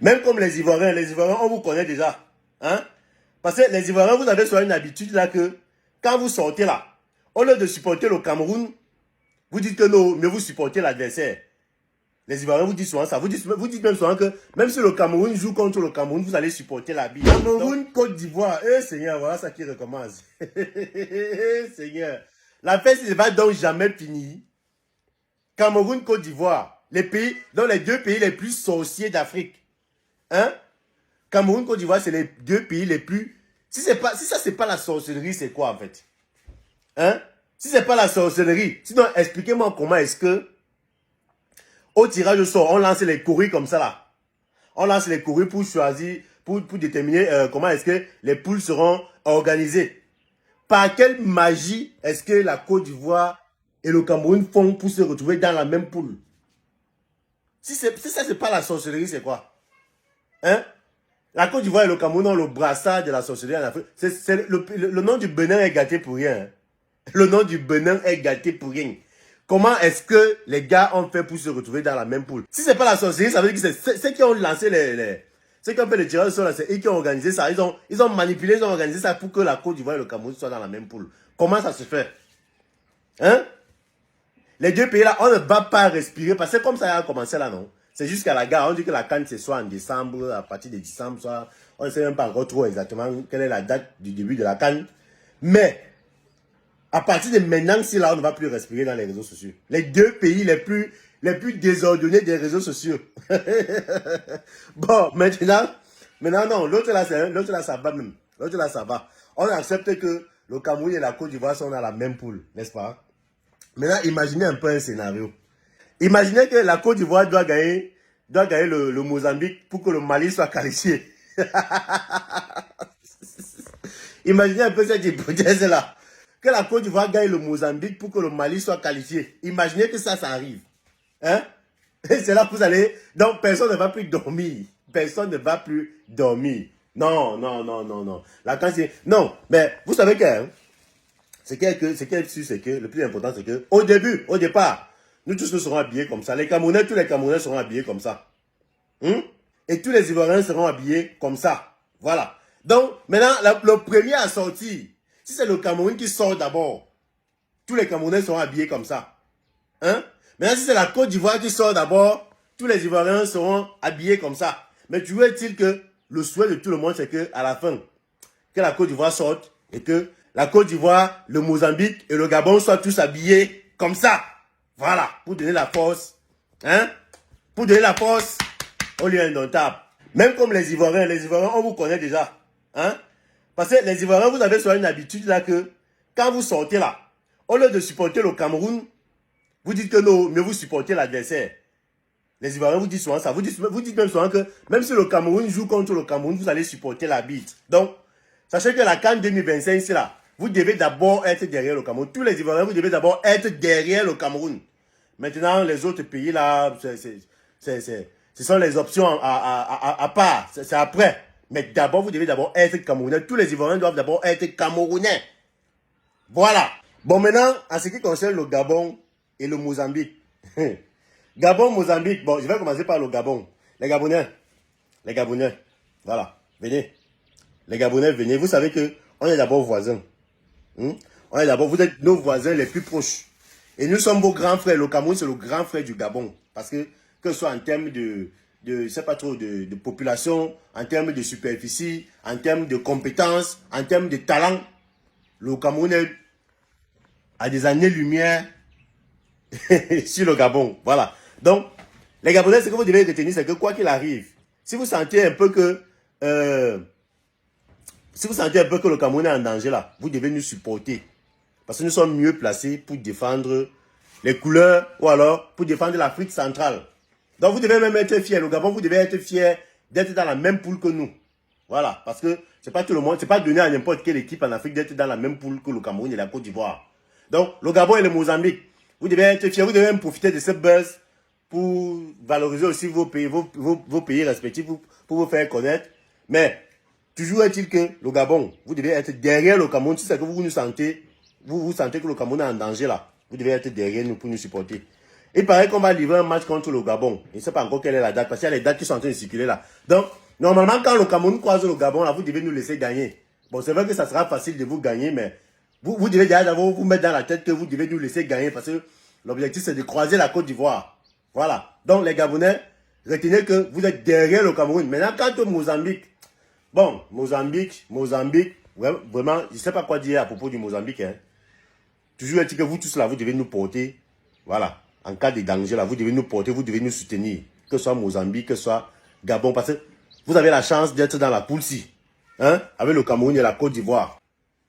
Même comme les Ivoiriens, on vous connaît déjà. Hein? Parce que les Ivoiriens, vous avez soit une habitude là que, quand vous sortez là, au lieu de supporter le Cameroun, vous dites que non, mais vous supportez l'adversaire. Les Ivoiriens vous disent souvent ça. Vous dites même souvent que même si le Cameroun joue contre le Cameroun, vous allez supporter la bille. Cameroun, Côte d'Ivoire. Eh Seigneur, voilà ça qui recommence. Seigneur. La fête ne va donc jamais finir. Cameroun, Côte d'Ivoire. Les pays, dans les deux pays les plus sorciers d'Afrique. Hein? Cameroun, Côte d'Ivoire, c'est les deux pays les plus... Si ça, c'est pas la sorcellerie, c'est quoi en fait? Hein? Si c'est pas la sorcellerie, sinon expliquez-moi comment est-ce que au tirage au sort, on lance les courriers comme ça là. On lance les courriers pour choisir, pour déterminer comment est-ce que les poules seront organisées. Par quelle magie est-ce que la Côte d'Ivoire et le Cameroun font pour se retrouver dans la même poule? Si ça, c'est pas la sorcellerie, c'est quoi? Hein? La Côte d'Ivoire et le Cameroun ont le brassard de la sorcellerie en Afrique. Le nom du Bénin est gâté pour rien. Hein? Le nom du Bénin est gâté pour rien. Comment est-ce que les gars ont fait pour se retrouver dans la même poule? Si c'est pas la sorcellerie, ça veut dire que c'est ceux qui ont lancé ceux qui ont fait le tirage au sort, c'est eux qui ont organisé ça. Ils ont manipulé, ils ont organisé ça pour que la Côte d'Ivoire et le Cameroun soient dans la même poule. Comment ça se fait? Hein? Les deux pays là, on ne va pas respirer parce que comme ça a commencé là, non? C'est jusqu'à la gare. On dit que la CAN c'est soit en décembre, à partir de décembre, soit... On ne sait même pas encore trop exactement quelle est la date du début de la CAN. Mais... à partir de maintenant, si là, on ne va plus respirer dans les réseaux sociaux. Les deux pays les plus désordonnés des réseaux sociaux. Bon, maintenant, non, l'autre là, ça va même. L'autre là, ça va. On accepte que le Cameroun et la Côte d'Ivoire sont dans la même poule, n'est-ce pas? Maintenant, imaginez un peu un scénario. Imaginez que la Côte d'Ivoire doit gagner le Mozambique pour que le Mali soit qualifié. Imaginez un peu cette hypothèse-là. Que la Côte d'Ivoire gagne le Mozambique pour que le Mali soit qualifié. Imaginez que ça arrive. Hein? Et c'est là que vous allez... Donc, personne ne va plus dormir. Personne ne va plus dormir. Non, non, non, non, non. La quantité... Non, mais vous savez que... Hein, c'est que le plus important, c'est que au départ, nous tous nous serons habillés comme ça. Tous les Camerounais seront habillés comme ça. Et tous les Ivoiriens seront habillés comme ça. Voilà. Donc, maintenant, le premier à sortir... Si c'est le Cameroun qui sort d'abord, tous les Camerounais seront habillés comme ça. Hein? Maintenant, si c'est la Côte d'Ivoire qui sort d'abord, tous les Ivoiriens seront habillés comme ça. Mais tu veux-il que le souhait de tout le monde, c'est qu'à la fin, que la Côte d'Ivoire sorte et que la Côte d'Ivoire, le Mozambique et le Gabon soient tous habillés comme ça. Voilà, pour donner la force. Hein? Pour donner la force au lieu indomptable. Même comme les Ivoiriens, on vous connaît déjà. Hein? Parce que les Ivoiriens, vous avez soit une habitude là que, quand vous sortez là, au lieu de supporter le Cameroun, vous dites que non, mais vous supportez l'adversaire. Les Ivoiriens vous disent souvent ça. Vous dites même souvent que, même si le Cameroun joue contre le Cameroun, vous allez supporter l'arbitre. Donc, sachez que la CAN 2025, c'est là. Vous devez d'abord être derrière le Cameroun. Tous les Ivoiriens, vous devez d'abord être derrière le Cameroun. Maintenant, les autres pays là, ce sont les options à part. C'est après. Mais d'abord, vous devez d'abord être Camerounais. Tous les Ivoiriens doivent d'abord être Camerounais. Voilà. Bon, maintenant, en ce qui concerne le Gabon et le Mozambique. Gabon, Mozambique. Bon, je vais commencer par le Gabon. Les Gabonais. Voilà. Venez. Les Gabonais, venez. Vous savez que on est d'abord voisins. On est d'abord, vous êtes nos voisins les plus proches. Et nous sommes vos grands frères. Le Cameroun, c'est le grand frère du Gabon. Parce que ce soit en termes je sais pas trop, de population, en termes de superficie, en termes de compétences, en termes de talent, le Cameroun a des années-lumière sur le Gabon. Voilà. Donc, les Gabonais, ce que vous devez retenir, c'est que quoi qu'il arrive, si vous sentez un peu que le Cameroun est en danger là, vous devez nous supporter. Parce que nous sommes mieux placés pour défendre les couleurs ou alors pour défendre l'Afrique centrale. Donc vous devez même être fiers. Le Gabon, vous devez être fiers d'être dans la même poule que nous. Voilà. Parce que c'est pas tout le monde, c'est pas donné à n'importe quelle équipe en Afrique d'être dans la même poule que le Cameroun et la Côte d'Ivoire. Donc le Gabon et le Mozambique, vous devez être fiers. Vous devez même profiter de cette buzz pour valoriser aussi vos pays respectifs, pour vous faire connaître. Mais toujours est-il que le Gabon, vous devez être derrière le Cameroun. Si c'est que vous sentez que le Cameroun est en danger là, vous devez être derrière nous pour nous supporter. Il paraît qu'on va livrer un match contre le Gabon. Je ne sais pas encore quelle est la date, parce qu'il y a les dates qui sont en train de circuler là. Donc, normalement, quand le Cameroun croise le Gabon, là, vous devez nous laisser gagner. Bon, c'est vrai que ça sera facile de vous gagner, mais vous devez déjà vous mettre dans la tête que vous devez nous laisser gagner, parce que l'objectif, c'est de croiser la Côte d'Ivoire. Voilà. Donc, les Gabonais, retenez que vous êtes derrière le Cameroun. Maintenant, quant au Mozambique, bon, Mozambique, vraiment, je ne sais pas quoi dire à propos du Mozambique. Hein. Toujours est-il que vous tous là, vous devez nous porter. Voilà. En cas de danger, là, vous devez nous porter, vous devez nous soutenir. Que ce soit Mozambique, que ce soit Gabon. Parce que vous avez la chance d'être dans la poule-ci. Hein, avec le Cameroun et la Côte d'Ivoire.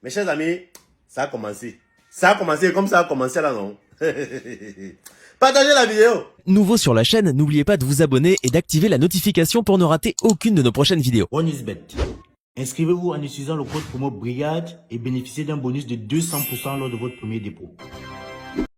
Mes chers amis, ça a commencé. Ça a commencé comme ça a commencé là, non? Partagez la vidéo. Nouveau sur la chaîne, n'oubliez pas de vous abonner et d'activer la notification pour ne rater aucune de nos prochaines vidéos. OneIsBet. Inscrivez-vous en utilisant le code promo BRIGADE et bénéficiez d'un bonus de 200% lors de votre premier dépôt.